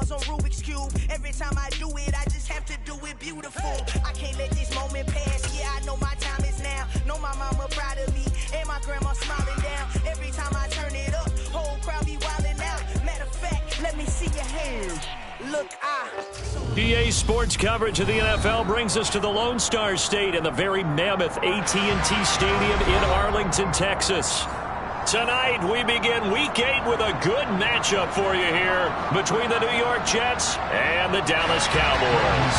balls on Rubik's Cube. Every time I do it, I just have to do it beautiful. I can't let this moment pass. Yeah, I know my time is now. Know my mama proud of me, and my grandma smiling down. Every time I turn it up, whole crowd be wilding out. Matter of fact, let me see your hands. Look, EA Sports coverage of the NFL brings us to the Lone Star State in the very mammoth AT&T Stadium in Arlington, Texas. Tonight, we begin Week 8 with a good matchup for you here between the New York Jets and the Dallas Cowboys.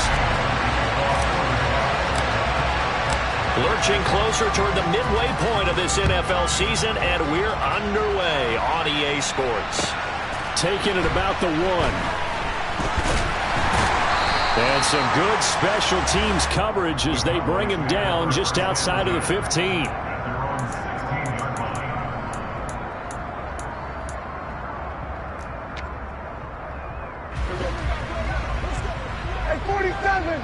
Lurching closer toward the midway point of this NFL season, and we're underway on EA Sports. Taking it about the 1. And some good special teams coverage as they bring him down just outside of the 15. Hey, 47!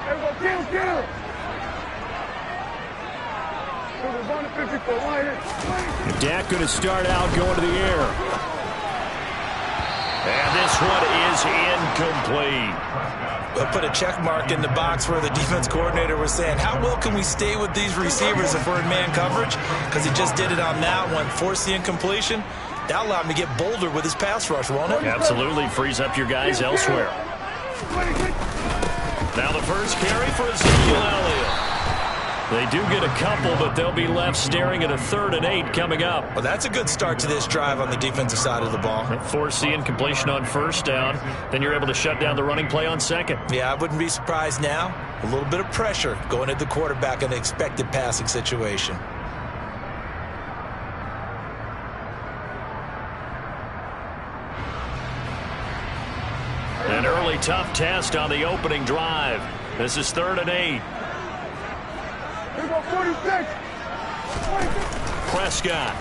Everyone, kill! We're running 54 right here. Dak going to start out going to the air. And this one is incomplete. We'll put a check mark in the box where the defense coordinator was saying, how well can we stay with these receivers if we're in man coverage? Because he just did it on that one, forced the incompletion. That allowed him to get bolder with his pass rush, won't it? Absolutely frees up your guys elsewhere. Now the first carry for Ezekiel Elliott. They do get a couple, but they'll be left staring at a 3rd and 8 coming up. Well, that's a good start to this drive on the defensive side of the ball. Force the incompletion on 1st down. Then you're able to shut down the running play on 2nd. Yeah, I wouldn't be surprised now. A little bit of pressure going at the quarterback in the expected passing situation. An early tough test on the opening drive. This is 3rd and 8. Here we go, 46. Prescott.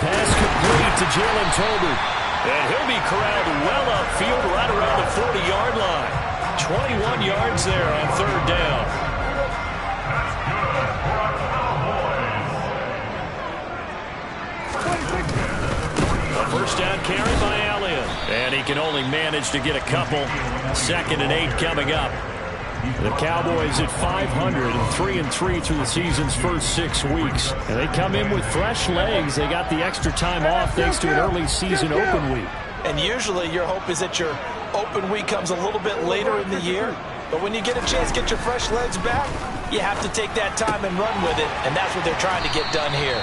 Pass complete to Jalen Tolbert. And he'll be corralled well upfield right around the 40-yard line. 21 yards there on 3rd down. A first down carry by Elliott. And he can only manage to get a couple. 2nd and 8 coming up. The Cowboys at 500 and 3-3 through the season's first 6 weeks. And they come in with fresh legs. They got the extra time off thanks to an early season open week. And usually your hope is that your open week comes a little bit later in the year. But when you get a chance to get your fresh legs back, you have to take that time and run with it. And that's what they're trying to get done here.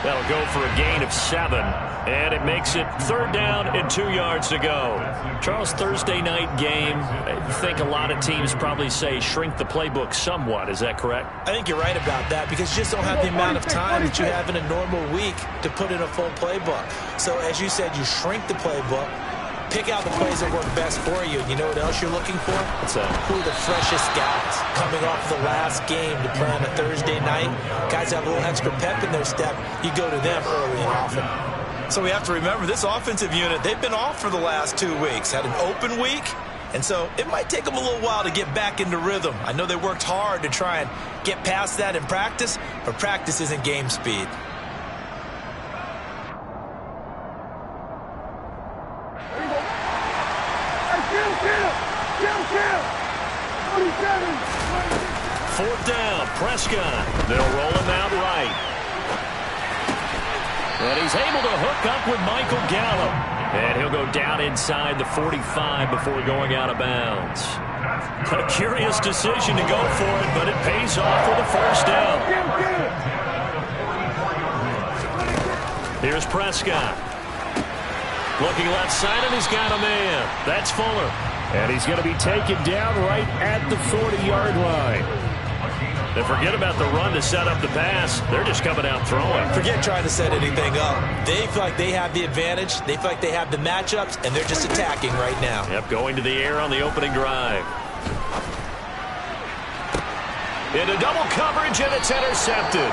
That'll go for a gain of 7. And it makes it 3rd down and 2 yards to go. Charles, Thursday night game, I think a lot of teams probably say shrink the playbook somewhat. Is that correct? I think you're right about that because you just don't have the amount of time that you have in a normal week to put in a full playbook. So as you said, you shrink the playbook, pick out the plays that work best for you. You know what else you're looking for? What's that? Who are the freshest guys coming off the last game to play on a Thursday night? Guys have a little extra pep in their step. You go to them early and often. So we have to remember this offensive unit, they've been off for the last 2 weeks, had an open week, and so it might take them a little while to get back into rhythm. I know they worked hard to try and get past that in practice, but practice isn't game speed. Fourth down, Prescott. They'll roll him out right. And he's able to hook up with Michael Gallup. And he'll go down inside the 45 before going out of bounds. A curious decision to go for it, but it pays off with a first down. Here's Prescott. Looking left side, and he's got a man. That's Fuller. And he's going to be taken down right at the 40-yard line. And forget about the run to set up the pass. They're just coming out throwing. Forget trying to set anything up. They feel like they have the advantage. They feel like they have the matchups, and they're just attacking right now. Yep, going to the air on the opening drive. Into double coverage, and it's intercepted.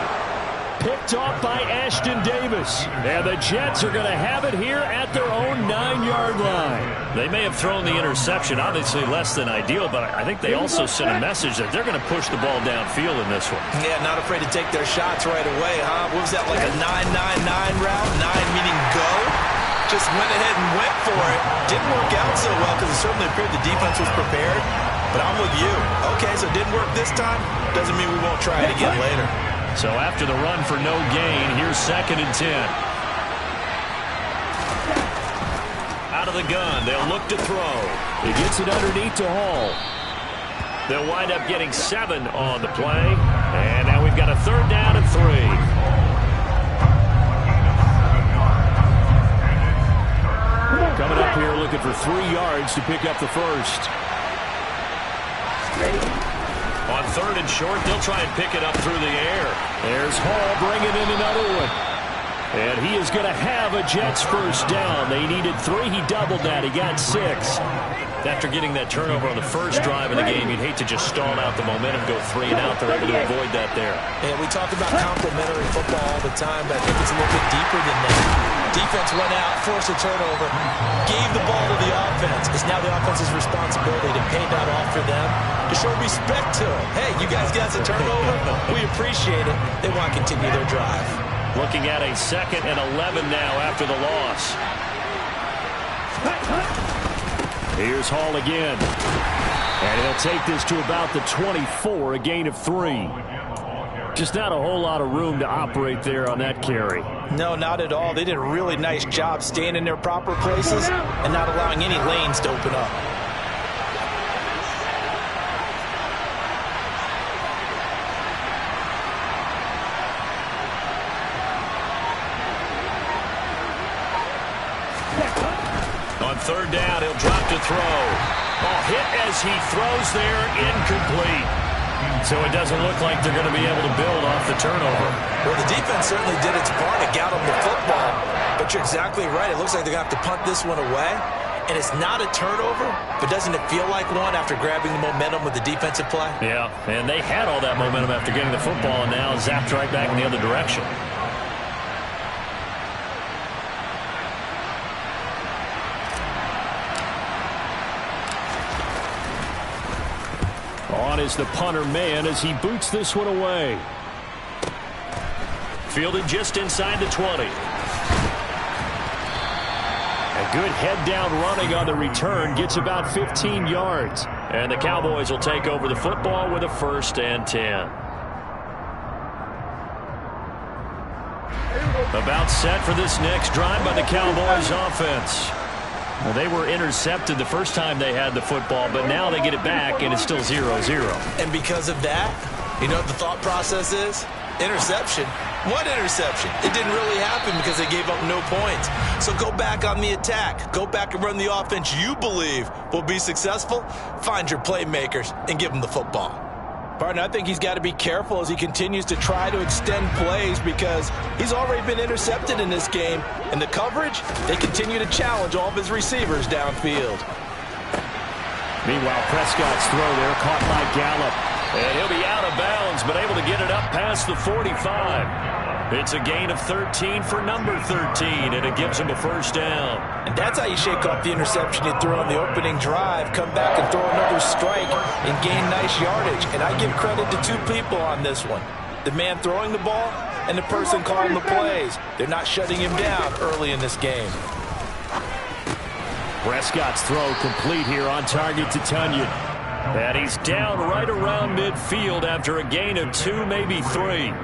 picked off by Ashton Davis. And the Jets are going to have it here at their own 9-yard line. They may have thrown the interception, obviously less than ideal, but I think they also sent a message that they're going to push the ball downfield in this one. Yeah, not afraid to take their shots right away, huh? What was that, like a 9-9-9 route? 9 meaning go? Just went ahead and went for it. Didn't work out so well because it certainly appeared the defense was prepared. But I'm with you. Okay, so it didn't work this time. Doesn't mean we won't try it again later. So after the run for no gain, here's 2nd and 10. Out of the gun, they'll look to throw. He gets it underneath to Hall. They'll wind up getting 7 on the play. And now we've got a 3rd down and 3. Coming up here looking for 3 yards to pick up the first. On 3rd and short, they'll try and pick it up through the air. There's Hall bringing in another one. And he is going to have a Jets first down. They needed 3. He doubled that. He got 6. After getting that turnover on the first drive of the game, you'd hate to just stall out the momentum, go 3 and out. They're able to avoid that there. And we talk about complementary football all the time, but I think it's a little bit deeper than that. Defense went out, forced a turnover, gave the ball to the offense. It's now the offense's responsibility to pay that off for them, to show respect to them. Hey, you guys got a turnover? We appreciate it. They want to continue their drive. Looking at a 2nd and 11 now after the loss. Here's Hall again. And he'll take this to about the 24, a gain of 3. Just not a whole lot of room to operate there on that carry. No, not at all. They did a really nice job staying in their proper places and not allowing any lanes to open up. On 3rd down, he'll drop to throw. Ball hit as he throws there, incomplete. So it doesn't look like they're going to be able to build off the turnover. Well, the defense certainly did its part to get them the football. But you're exactly right. It looks like they're going to have to punt this one away. And it's not a turnover, but doesn't it feel like one after grabbing the momentum with the defensive play? Yeah, and they had all that momentum after getting the football, and now zapped right back in the other direction. On is the punter man as he boots this one away. Fielded just inside the 20. A good head down running on the return, gets about 15 yards. And the Cowboys will take over the football with a 1st and 10. About set for this next drive by the Cowboys offense. Well, they were intercepted the first time they had the football, but now they get it back, and it's still 0-0. And because of that, you know what the thought process is? Interception. What interception? It didn't really happen because they gave up no points. So go back on the attack. Go back and run the offense you believe will be successful. Find your playmakers and give them the football. Partner, I think he's got to be careful as he continues to try to extend plays because he's already been intercepted in this game. And the coverage, they continue to challenge all of his receivers downfield. Meanwhile, Prescott's throw there caught by Gallup. And he'll be out of bounds, but able to get it up past the 45. It's a gain of 13 for number 13, and it gives him a 1st down. And that's how you shake off the interception you threw on the opening drive, come back and throw another strike and gain nice yardage. And I give credit to 2 people on this one. The man throwing the ball and the person calling the plays. They're not shutting him down early in this game. Prescott's throw complete here on target to Tunyon. And he's down right around midfield after a gain of 2, maybe 3.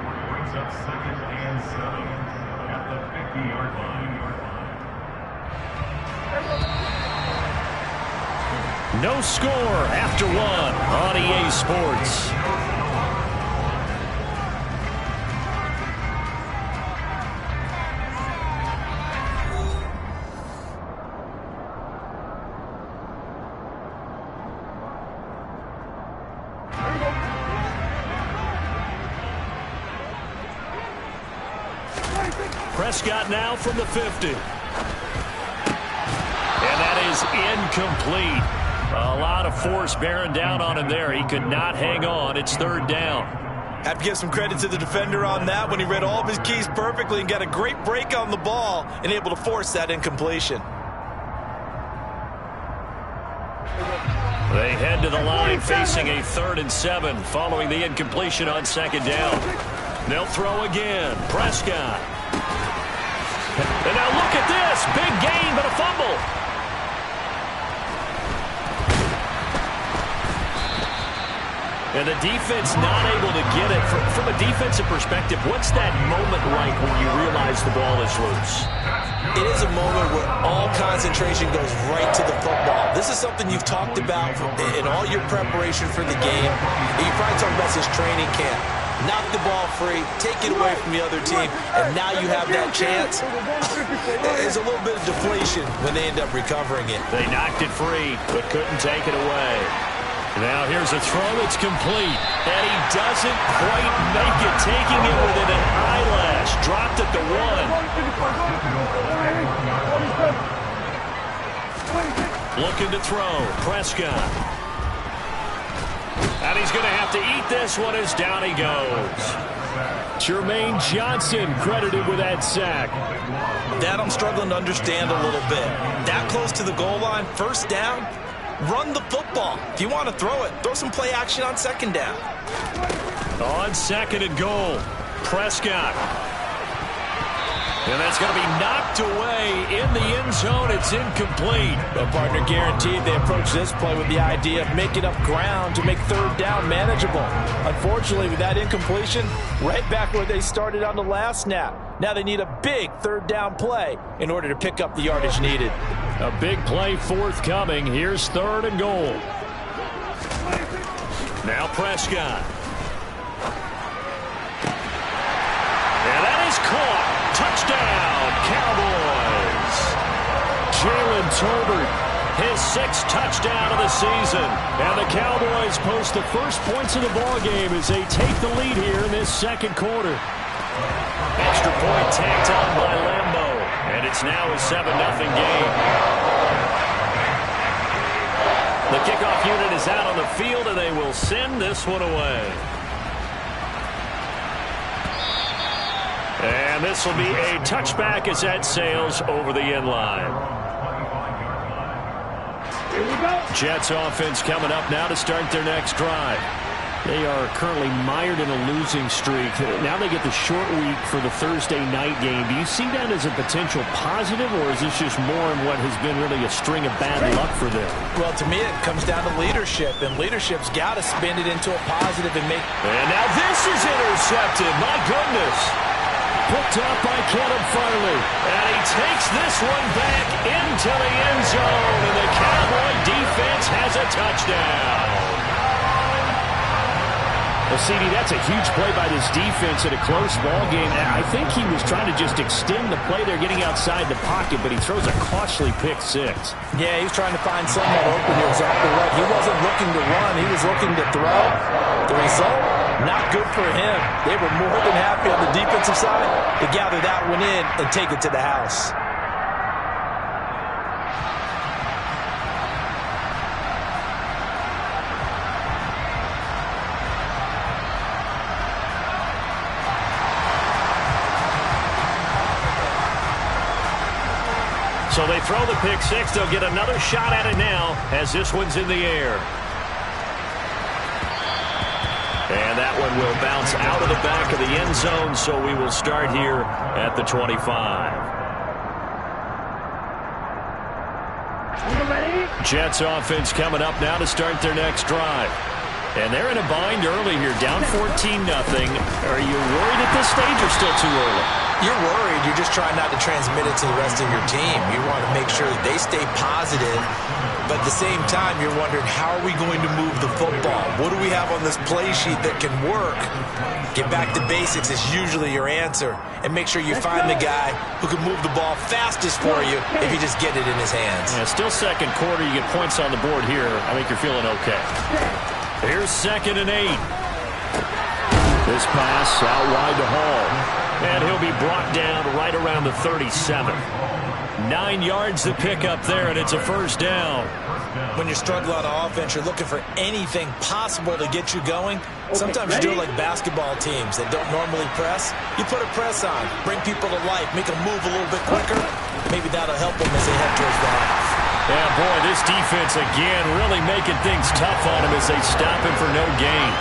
No score after 1 on EA Sports. Prescott now from the 50. And that is incomplete. A lot of force bearing down on him there. He could not hang on. It's 3rd down. Have to give some credit to the defender on that when he read all of his keys perfectly and got a great break on the ball and able to force that incompletion. They head to the line facing a 3rd and 7 following the incompletion on 2nd down. They'll throw again. Prescott. And now look at this. Big gain, but a fumble. And the defense not able to get it. From a defensive perspective, what's that moment like when you realize the ball is loose? It is a moment where all concentration goes right to the football. This is something you've talked about in all your preparation for the game. You probably talked about this training camp. Knock the ball free, take it away from the other team, and now you have that chance. There's a little bit of deflation when they end up recovering it. They knocked it free, but couldn't take it away. Now here's a throw that's complete, and he doesn't quite make it, taking it within an eyelash. Dropped at the 1. Looking to throw, Prescott. And he's going to have to eat this one as down he goes. Jermaine Johnson credited with that sack. That I'm struggling to understand a little bit. That close to the goal line, 1st down, run the football. If you want to throw it, throw some play action on 2nd down. On 2nd and goal, Prescott. And that's going to be knocked away in the end zone. It's incomplete. The partner guaranteed they approach this play with the idea of making up ground to make 3rd down manageable. Unfortunately, with that incompletion, right back where they started on the last snap. Now they need a big 3rd down play in order to pick up the yardage needed. A big play forthcoming. Here's 3rd and goal. Now Prescott. And that is caught. Touchdown, Cowboys. Jalen Tolbert, his 6th touchdown of the season. And the Cowboys post the first points of the ballgame as they take the lead here in this 2nd quarter. Extra point tacked on by Lambo. And it's now a 7-0 game. The kickoff unit is out on the field, and they will send this one away. And this will be a touchback as that sails over the end line. Jets offense coming up now to start their next drive. They are currently mired in a losing streak. Now they get the short week for the Thursday night game. Do you see that as a potential positive, or is this just more in what has been really a string of bad luck for them? Well, to me, it comes down to leadership, and leadership's got to spin it into a positive and make... And now this is intercepted. My goodness. Picked up by Caleb Farley. And he takes this one back into the end zone, and the Cowboy defense has a touchdown. Well, CD, that's a huge play by this defense in a close ball game. I think he was trying to just extend the play there, getting outside the pocket, but he throws a costly pick 6. Yeah, he was trying to find someone open. You're exactly right. He wasn't looking to run. He was looking to throw. The result, not good for him. They were more than happy on the defensive side to gather that one in and take it to the house. So they throw the pick 6. They'll get another shot at it now as this one's in the air. And that one will bounce out of the back of the end zone, so we will start here at the 25. Jets offense coming up now to start their next drive. And they're in a bind early here, down 14-0. Are you worried at this stage or still too early? You're worried. You're just trying not to transmit it to the rest of your team. You want to make sure that they stay positive, but at the same time, you're wondering, how are we going to move the football? What do we have on this play sheet that can work? Get back to basics is usually your answer, and make sure you find the guy who can move the ball fastest for you if you just get it in his hands. Yeah, still 2nd quarter. You get points on the board here. I think you're feeling okay. Here's 2nd and 8. This pass out wide to Hall. And he'll be brought down right around the 37. 9 yards to pick up there, and it's a first down. When you're struggling on offense, you're looking for anything possible to get you going. Sometimes you do it like basketball teams that don't normally press. You put a press on, bring people to life, make them move a little bit quicker. Maybe that'll help them as they head towards the half. Yeah, boy, this defense again really making things tough on him as they stop him for no gain.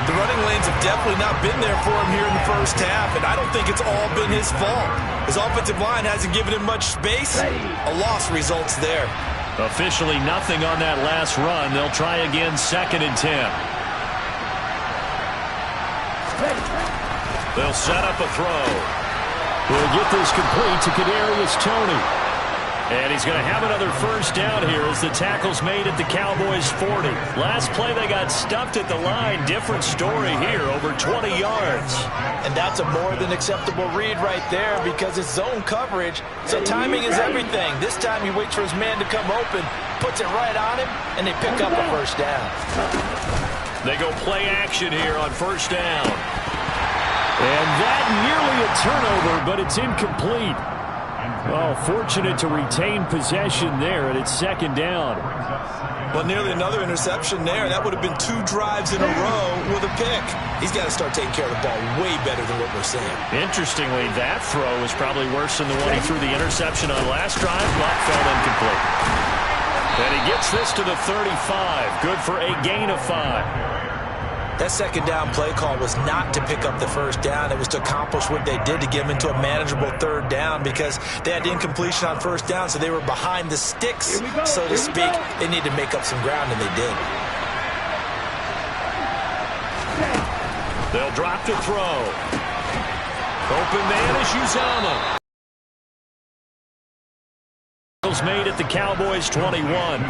The running lanes have definitely not been there for him here in the first half, and I don't think it's all been his fault. His offensive line hasn't given him much space. A loss results there. Officially nothing on that last run. They'll try again, 2nd and 10. They'll set up a throw. We'll get this complete to Kadarius Toney. And he's going to have another first down here as the tackle's made at the Cowboys' 40. Last play they got stuffed at the line. Different story here, over 20 yards. And that's a more than acceptable read right there because it's zone coverage, so timing is everything. This time he waits for his man to come open, puts it right on him, and they pick up a first down. They go play action here on first down. And that nearly a turnover, but it's incomplete. Oh, fortunate to retain possession there, and it's 2nd down. Well, nearly another interception there. That would have been 2 drives in a row with a pick. He's got to start taking care of the ball way better than what we're seeing. Interestingly, that throw is probably worse than the one he threw the interception on last drive, but fell incomplete. And he gets this to the 35. Good for a gain of 5. That 2nd down play call was not to pick up the first down. It was to accomplish what they did to get them into a manageable 3rd down because they had incompletion on first down, so they were behind the sticks, so to speak. They needed to make up some ground, and they did. They'll drop to throw. Open man is Uzomah. Made at the Cowboys' 21.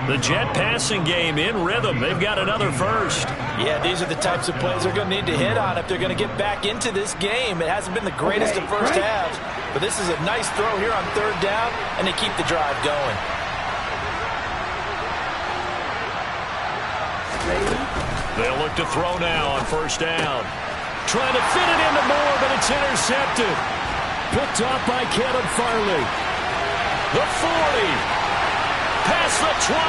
The Jet passing game in rhythm. They've got another first. Yeah, these are the types of plays they're going to need to hit on if they're going to get back into this game. It hasn't been the greatest of first halves, but this is a nice throw here on 3rd down, and they keep the drive going. They'll look to throw now on first down. Trying to fit it into Moore, but it's intercepted. Picked off by Caleb Farley. The 40. Past the 20.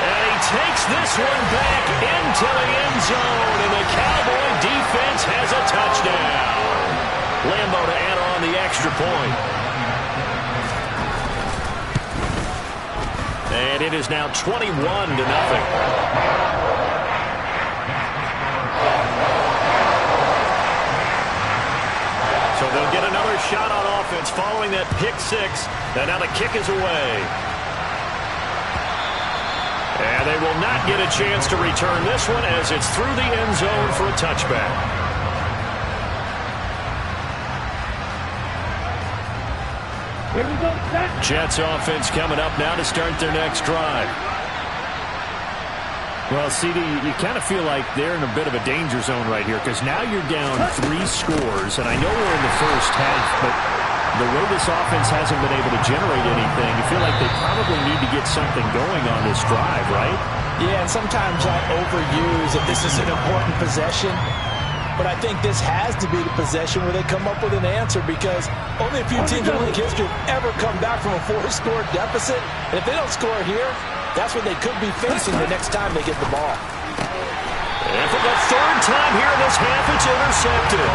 And he takes this one back into the end zone. And the Cowboy defense has a touchdown. Lambo to add on the extra point. And it is now 21-0. So they'll get another shot on offense following that pick 6. And now the kick is away. And they will not get a chance to return this one as it's through the end zone for a touchback. Jets offense coming up now to start their next drive. Well, CD, you kind of feel like they're in a bit of a danger zone right here because now you're down 3 scores, and I know we're in the first half, but the way this offense hasn't been able to generate anything, you feel like they probably need to get something going on this drive, right? Yeah, and sometimes I overuse if this is an important possession, but I think this has to be the possession where they come up with an answer because only a few teams in league history have ever come back from a 4-score deficit, and if they don't score here, that's what they could be facing the next time they get the ball. And for the 3rd time here in this half, it's intercepted.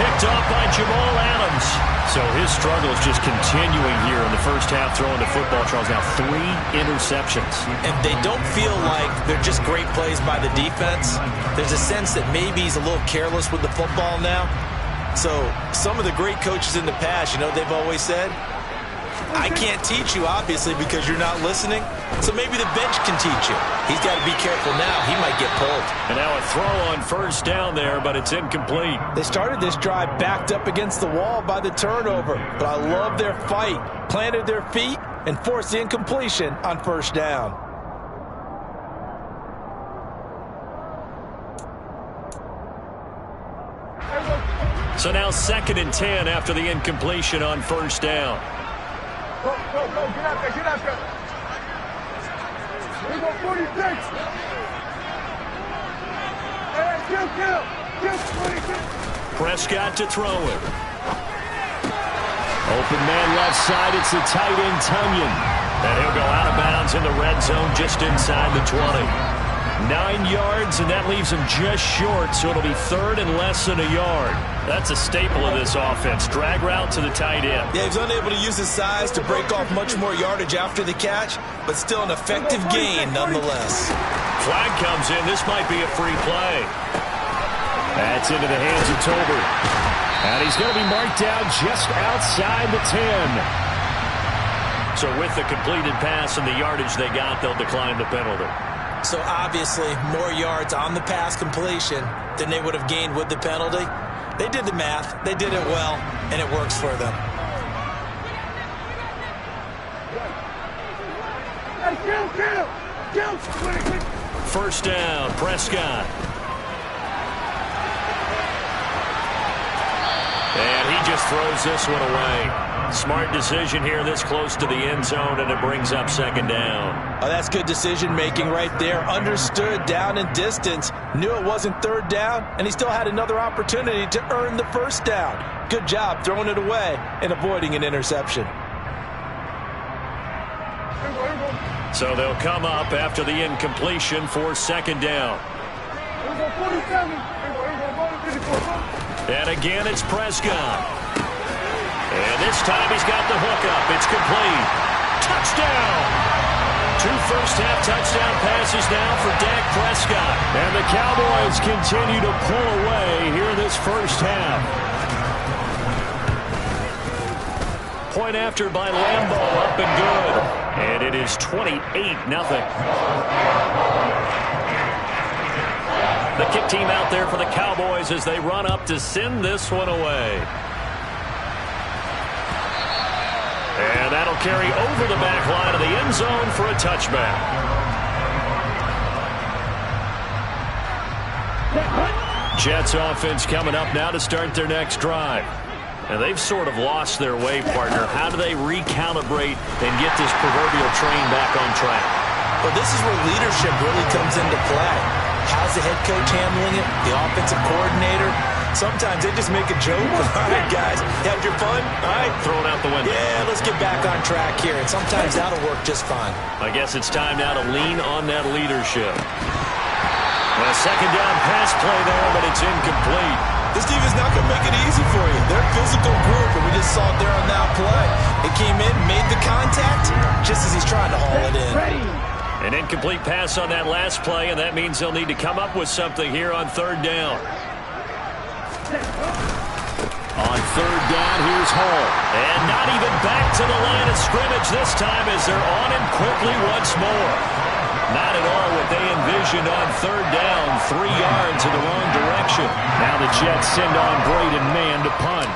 Picked off by Jamal Adams. So his struggle is just continuing here in the first half throwing the football. Charles, now 3 interceptions. And they don't feel like they're just great plays by the defense. There's a sense that maybe he's a little careless with the football now. So some of the great coaches in the past, you know, they've always said, I can't teach you, obviously, because you're not listening. So maybe the bench can teach you. He's got to be careful now. He might get pulled. And now a throw on first down there, but it's incomplete. They started this drive backed up against the wall by the turnover, but I love their fight. Planted their feet and forced the incompletion on first down. So now 2nd and 10 after the incompletion on first down. Go, get out there, get out there. Here we go, 46. Hey, kill, 46. Prescott to throw it. Open man left side. It's the tight end, Tunyon. And he'll go out of bounds in the red zone just inside the 20. 9 yards, and that leaves him just short, so it'll be third and less than a yard. That's a staple of this offense. Drag route to the tight end. Yeah, he's unable to use his size to break off much more yardage after the catch, but still an effective gain nonetheless. Flag comes in. This might be a free play. That's into the hands of Tolbert. And he's going to be marked down just outside the 10. So with the completed pass and the yardage they got, they'll decline the penalty. So obviously more yards on the pass completion than they would have gained with the penalty. They did the math, they did it well, and it works for them. First down, Prescott. And he just throws this one away. Smart decision here this close to the end zone, and it brings up second down. Oh, that's good decision-making right there. Understood down and distance, knew it wasn't third down, and he still had another opportunity to earn the first down. Good job throwing it away and avoiding an interception. So they'll come up after the incompletion for second down. And again, it's Prescott. And this time he's got the hookup. It's complete. Touchdown! 2 first-half touchdown passes now for Dak Prescott. And the Cowboys continue to pull away here this first half. Point after by Lambeau, up and good. And it is 28-0. The kick team out there for the Cowboys as they run up to send this one away. And that'll carry over the back line of the end zone for a touchback. Jets offense coming up now to start their next drive. And they've sort of lost their way, partner. How do they recalibrate and get this proverbial train back on track? Well, this is where leadership really comes into play. How's the head coach handling it? The offensive coordinator? Sometimes they just make a joke. All right, guys, you had your fun? All right. Throw it out the window. Yeah, let's get back on track here. And sometimes that'll work just fine. I guess it's time now to lean on that leadership. A second down pass play there, but it's incomplete. This team is not going to make it easy for you. They're a physical group, and we just saw it there on that play. It came in, made the contact, just as he's trying to haul it in. An incomplete pass on that last play, and that means they'll need to come up with something here on third down. On third down, here's Hall. And not even back to the line of scrimmage this time as they're on him quickly once more. Not at all what they envisioned on third down. 3 yards in the wrong direction. Now the Jets send on Braden Mann to punt.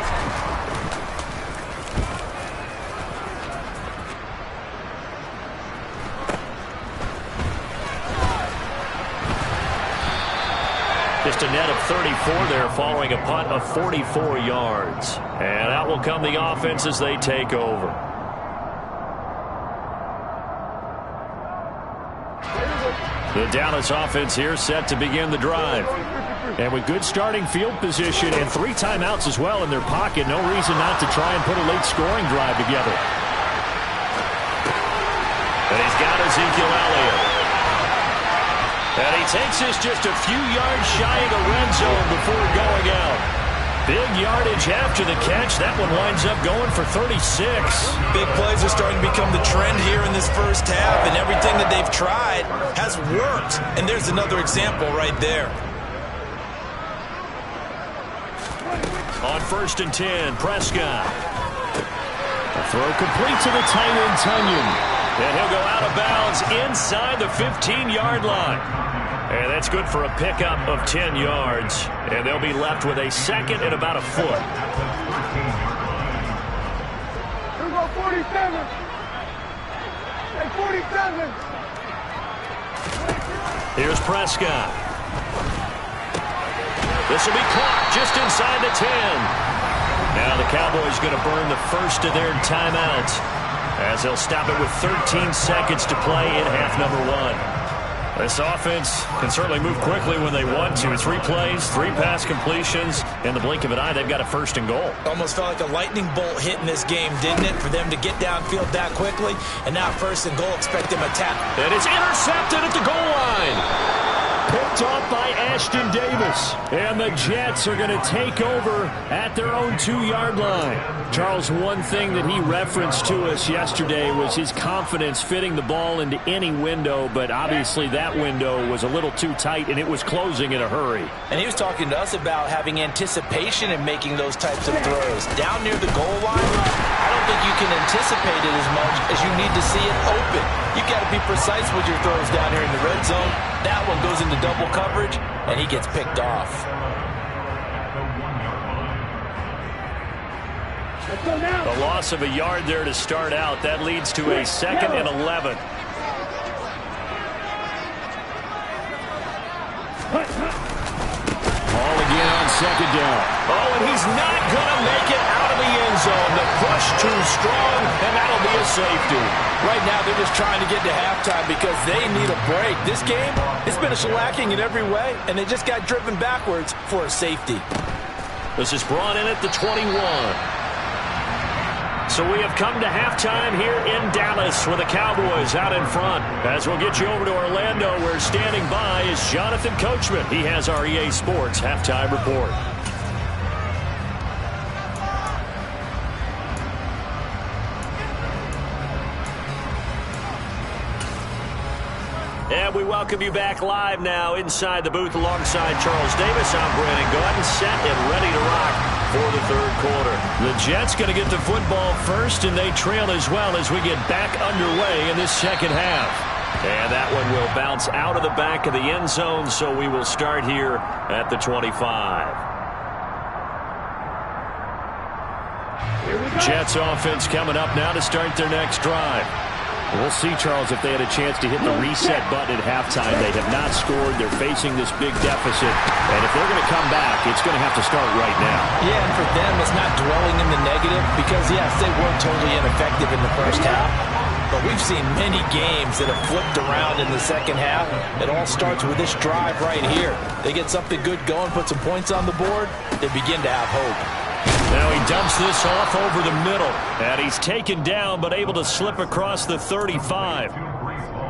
Just a net of 34 there following a punt of 44 yards. And out will come the offense as they take over. The Dallas offense here set to begin the drive. And with good starting field position and 3 timeouts as well in their pocket, no reason not to try and put a late scoring drive together. And he's got Ezekiel Elliott. And he takes this just a few yards shy of the red zone before going out. Big yardage after the catch. That one winds up going for 36. Big plays are starting to become the trend here in this first half, and everything that they've tried has worked. And there's another example right there. On 1st and 10, Prescott. A throw complete to the tight end, Tunyon. And he'll go out of bounds inside the 15-yard line. And that's good for a pickup of 10 yards. And they'll be left with a second and about a foot. Here we go, 47. Hey, 47. Here's Prescott. This will be caught just inside the 10. Now the Cowboys going to burn the first of their timeouts as they'll stop it with 13 seconds to play in half number 1. This offense can certainly move quickly when they want to. 3 plays, 3 pass completions. In the blink of an eye, they've got a 1st and goal. Almost felt like a lightning bolt hit in this game, didn't it? For them to get downfield that quickly. And now 1st and goal, expect them to tap. And it's intercepted at the goal line. Picked off by Ashton Davis. And the Jets are going to take over at their own 2-yard line. Charles, one thing that he referenced to us yesterday was his confidence fitting the ball into any window, but obviously that window was a little too tight, and it was closing in a hurry. And he was talking to us about having anticipation in making those types of throws. Down near the goal line, I don't think you can anticipate it as much as you need to see it open. You've got to be precise with your throws down here in the red zone. That one goes into double coverage, and he gets picked off. A loss of a yard there to start out. That leads to a 2nd and 11. Ball again on 2nd down. Oh, and he's not going to make it out of the end zone. The push too strong, and that'll be a safety. Right now, they're just trying to get to halftime because they need a break. This game, it's been a shellacking in every way, and they just got driven backwards for a safety. This is brought in at the 21. So we have come to halftime here in Dallas with the Cowboys out in front. As we'll get you over to Orlando, where standing by is Jonathan Coachman. He has our EA Sports halftime report. And we welcome you back live now inside the booth alongside Charles Davis. I'm Brandon Gordon, set and ready to rock for the 3rd quarter. The Jets going to get the football first, and they trail as well as we get back underway in this 2nd half. And that one will bounce out of the back of the end zone, so we will start here at the 25. Jets offense coming up now to start their next drive. We'll see, Charles, if they had a chance to hit the reset button at halftime. They have not scored. They're facing this big deficit. And if they're going to come back, it's going to have to start right now. Yeah, and for them, it's not dwelling in the negative because, yes, they weren't totally ineffective in the 1st half. But we've seen many games that have flipped around in the 2nd half. It all starts with this drive right here. They get something good going, put some points on the board, they begin to have hope. Now he dumps this off over the middle. And he's taken down but able to slip across the 35.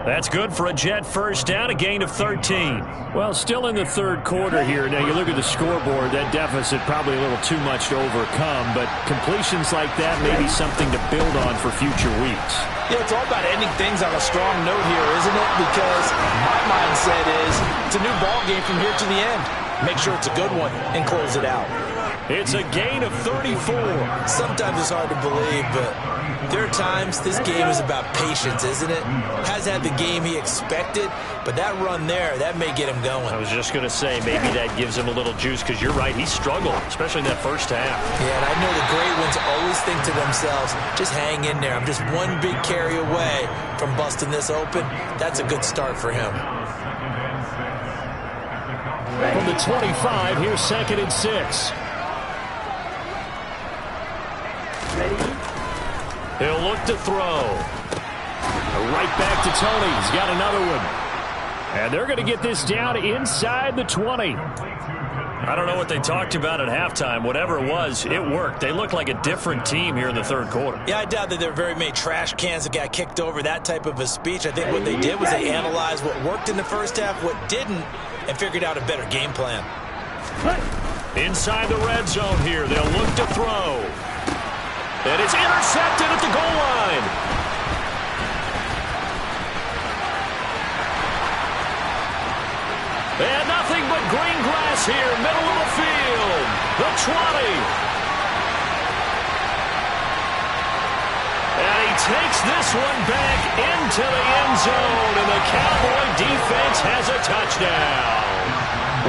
That's good for a Jet 1st down, a gain of 13. Well, still in the 3rd quarter here. Now you look at the scoreboard, that deficit probably a little too much to overcome, but completions like that may be something to build on for future weeks. Yeah, it's all about ending things on a strong note here, isn't it? Because my mindset is it's a new ball game from here to the end. Make sure it's a good one and close it out. It's a gain of 34. Sometimes it's hard to believe, but there are times this game is about patience, isn't it? Has had the game he expected, but that run there, that may get him going. I was just going to say, maybe that gives him a little juice, because you're right, he struggled, especially in that 1st half. Yeah, and I know the great ones always think to themselves, just hang in there. I'm just one big carry away from busting this open. That's a good start for him. From the 25, here's 2nd and 6. He'll look to throw. Right back to Tony. He's got another one. And they're going to get this down inside the 20. I don't know what they talked about at halftime. Whatever it was, it worked. They look like a different team here in the 3rd quarter. Yeah, I doubt that there were very many trash cans that got kicked over, that type of a speech. I think what they did was they analyzed what worked in the 1st half, what didn't, and figured out a better game plan. Inside the red zone here, they'll look to throw. And it's intercepted at the goal line. And nothing but green grass here, middle of the field. The 20. And he takes this one back into the end zone, and the Cowboy defense has a touchdown.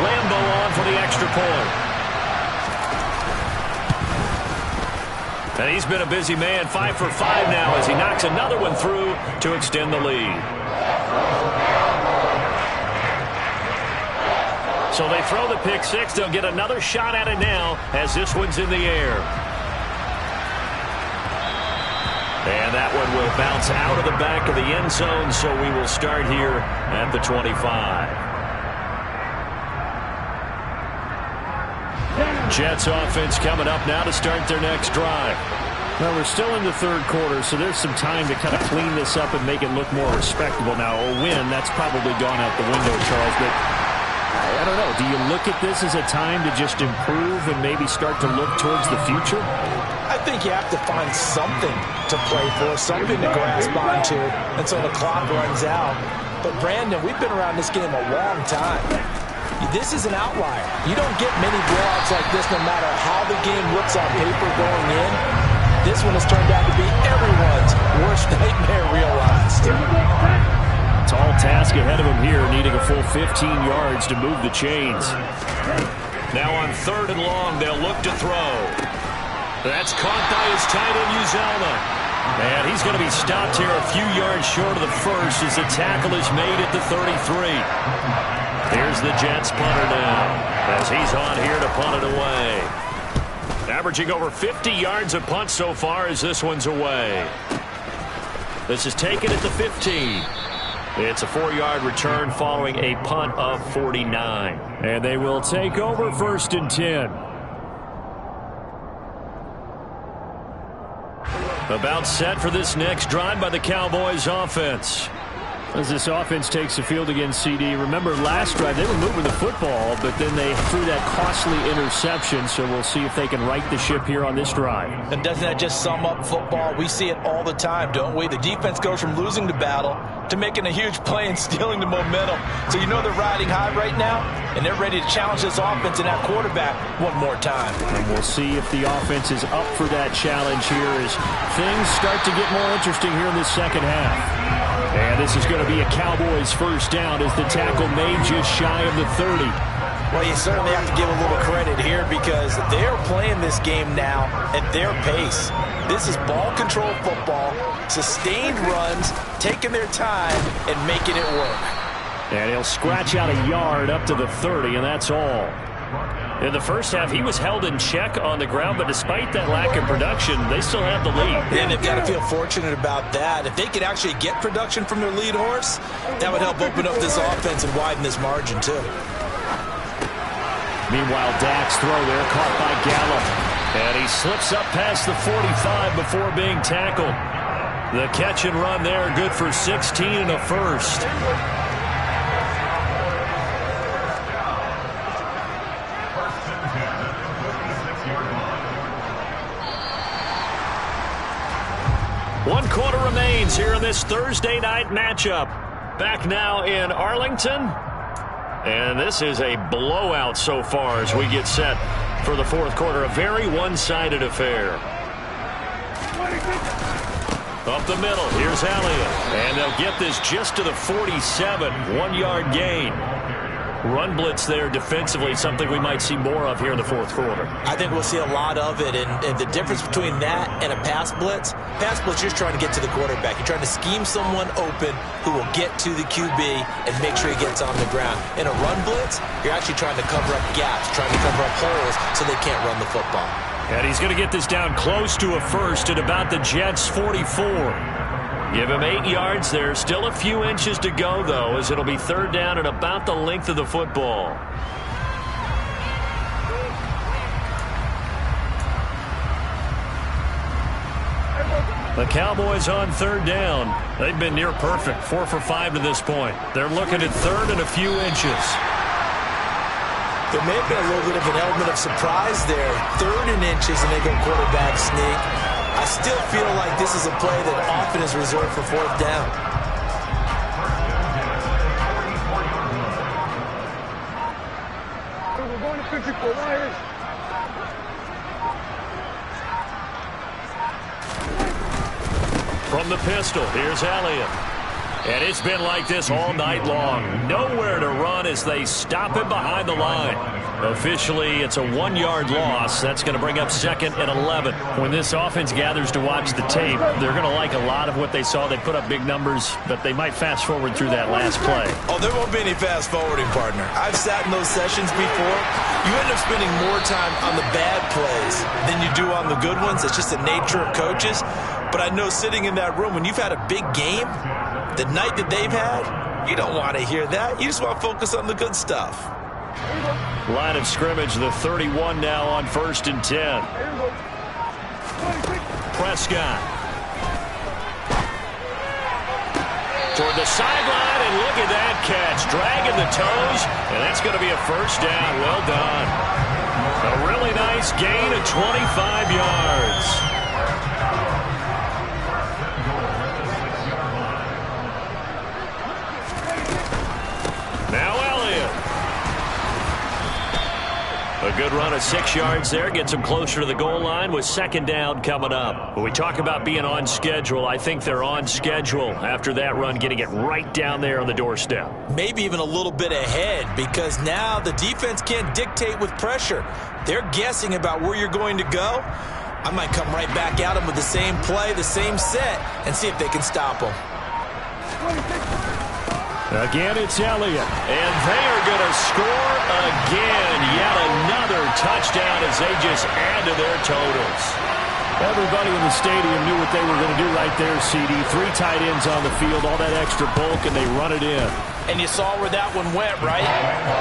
Lambo on for the extra point. And he's been a busy man, 5 for 5 now as he knocks another one through to extend the lead. So they throw the pick 6. They'll get another shot at it now as this one's in the air. And that one will bounce out of the back of the end zone, so we will start here at the 25. Jets offense coming up now to start their next drive. Well, we're still in the third quarter, so there's some time to kind of clean this up and make it look more respectable. Now, a win, that's probably gone out the window, Charles, but I don't know. Do you look at this as a time to just improve and maybe start to look towards the future? I think you have to find something to play for, something to grasp onto until the clock runs out. But, Brandon, we've been around this game a long time. This is an outlier. You don't get many blowouts like this no matter how the game looks on paper going in. This one has turned out to be everyone's worst nightmare realized. Tall task ahead of him here, needing a full 15 yards to move the chains. Now on 3rd and long, they'll look to throw. That's caught by his tight end, Uzomah. And he's going to be stopped here a few yards short of the first as the tackle is made at the 33. Here's the Jets punter now as he's on here to punt it away. Averaging over 50 yards a punt so far as this one's away. This is taken at the 15. It's a 4-yard return following a punt of 49. And they will take over 1st and 10. About set for this next drive by the Cowboys offense. As this offense takes the field against CD, remember last drive they were moving the football, but then they threw that costly interception, so we'll see if they can right the ship here on this drive. And doesn't that just sum up football? We see it all the time, don't we? The defense goes from losing the battle to making a huge play and stealing the momentum. So you know they're riding high right now, and they're ready to challenge this offense and that quarterback one more time. And we'll see if the offense is up for that challenge here as things start to get more interesting here in the second half. And this is going to be a Cowboys first down as the tackle made just shy of the 30. Well, you certainly have to give a little credit here because they're playing this game now at their pace. This is ball control football, sustained runs, taking their time, and making it work. And he'll scratch out a yard up to the 30, and that's all. In the first half, he was held in check on the ground, but despite that lack of production, they still have the lead. And they've got to feel fortunate about that. If they could actually get production from their lead horse, that would help open up this offense and widen this margin, too. Meanwhile, Dak's throw there caught by Gallup. And he slips up past the 45 before being tackled. The catch and run there, good for 16 and a first. One quarter remains here in this Thursday night matchup. Back now in Arlington. And this is a blowout so far as we get set for the fourth quarter. A very one-sided affair. Up the middle, here's Elliott. And they'll get this just to the 47, 1-yard gain. Run blitz there defensively, something we might see more of here in the fourth quarter. I think we'll see a lot of it, and the difference between that and a pass blitz, you're trying to get to the quarterback. You're trying to scheme someone open who will get to the QB and make sure he gets on the ground. In a run blitz, you're actually trying to cover up gaps, trying to cover up holes so they can't run the football. And he's going to get this down close to a first at about the Jets' 44. Give him 8 yards there. Still a few inches to go, though, as it'll be third down at about the length of the football. The Cowboys on third down. They've been near perfect, 4 for 5 to this point. They're looking at third and a few inches. There may have been a little bit of an element of surprise there. 3rd and inches, and they go quarterback sneak. I still feel like this is a play that often is reserved for 4th down. We're going to 54 right. From the pistol, here's Elliott. And it's been like this all night long. Nowhere to run as they stop him behind the line. Officially, it's a 1-yard loss. That's going to bring up 2nd and 11. When this offense gathers to watch the tape, they're going to like a lot of what they saw. They put up big numbers, but they might fast forward through that last play. Oh, there won't be any fast forwarding, partner. I've sat in those sessions before. You end up spending more time on the bad plays than you do on the good ones. It's just the nature of coaches. But I know sitting in that room, when you've had a big game, the night that they've had, you don't want to hear that. You just want to focus on the good stuff. Line of scrimmage, the 31 now on 1st and 10. Prescott. Toward the sideline, and look at that catch. Dragging the toes, and that's going to be a 1st down. Well done. A really nice gain of 25 yards. Now Elliott. A good run of 6 yards there. Gets him closer to the goal line with 2nd down coming up. When we talk about being on schedule, I think they're on schedule after that run, getting it right down there on the doorstep. Maybe even a little bit ahead, because now the defense can't dictate with pressure. They're guessing about where you're going to go. I might come right back at them with the same play, the same set, and see if they can stop them. Again, it's Elliott. And they are going to score again. Yet another touchdown as they just add to their totals. Everybody in the stadium knew what they were going to do right there, CD. 3 tight ends on the field, all that extra bulk, and they run it in. And you saw where that one went, right?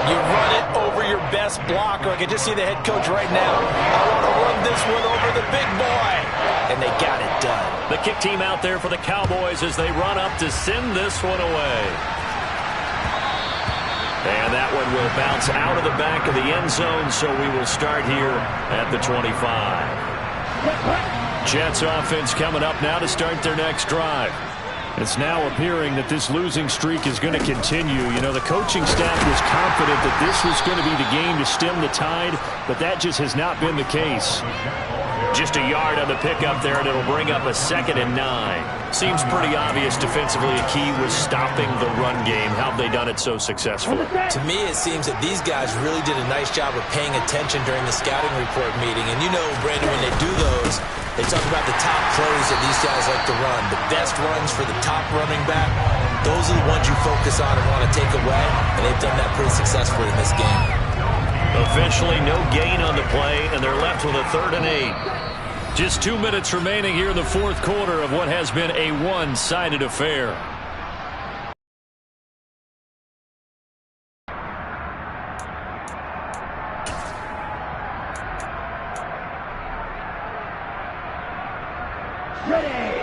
You run it over your best blocker. I can just see the head coach right now. I want to run this one over the big boy. And they got it done. The kick team out there for the Cowboys as they run up to send this one away. And that one will bounce out of the back of the end zone, so we will start here at the 25. Jets offense coming up now to start their next drive. It's now appearing that this losing streak is going to continue. You know, the coaching staff was confident that this was going to be the game to stem the tide, but that just has not been the case. Just a yard on the pickup there, and it'll bring up a 2nd and 9. Seems pretty obvious defensively a key was stopping the run game. How have they done it so successfully? To me, it seems that these guys really did a nice job of paying attention during the scouting report meeting. And you know, Brandon, when they do those, they talk about the top plays that these guys like to run. The best runs for the top running back, those are the ones you focus on and want to take away. And they've done that pretty successfully in this game. Officially no gain on the play, and they're left with a 3rd and 8. Just 2 minutes remaining here in the 4th quarter of what has been a one-sided affair.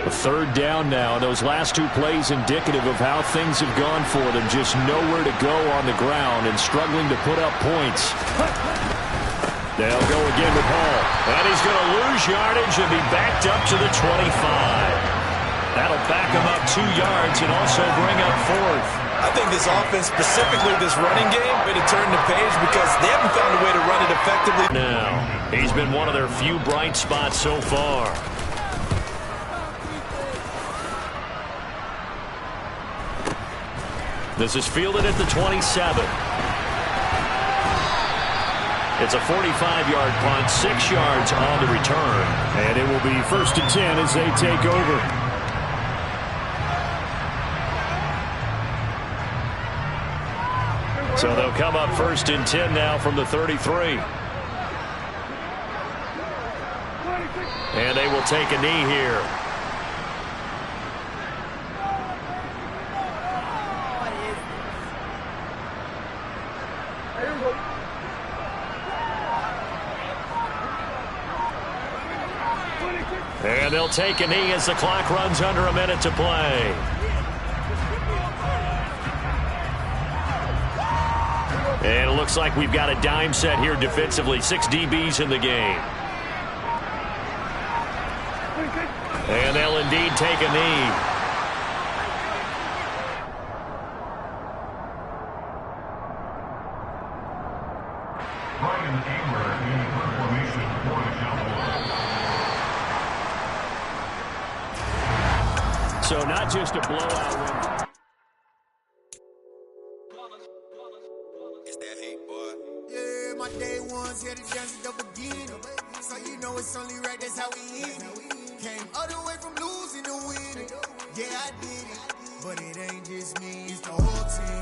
A 3rd down now. Those last 2 plays indicative of how things have gone for them. Just nowhere to go on the ground and struggling to put up points. They'll go again with Hall. And he's going to lose yardage and be backed up to the 25. That'll back him up 2 yards and also bring up 4th. I think this offense, specifically this running game, way to turn the page because they haven't found a way to run it effectively. Now, he's been one of their few bright spots so far. This is fielded at the 27. It's a 45-yard punt, 6 yards on the return. And it will be 1st and 10 as they take over. So they'll come up 1st and 10 now from the 33. And they will take a knee here. And they'll take a knee as the clock runs under a minute to play. And it looks like we've got a dime set here defensively. 6 DBs in the game. And they'll indeed take a knee. So not just a blowout win. It's that hate, boy. Yeah, my day ones here to dance at the beginning. So you know it's only right, that's how we end it. Came all the way from losing to winning. Yeah, I did it. But it ain't just me, it's the whole team.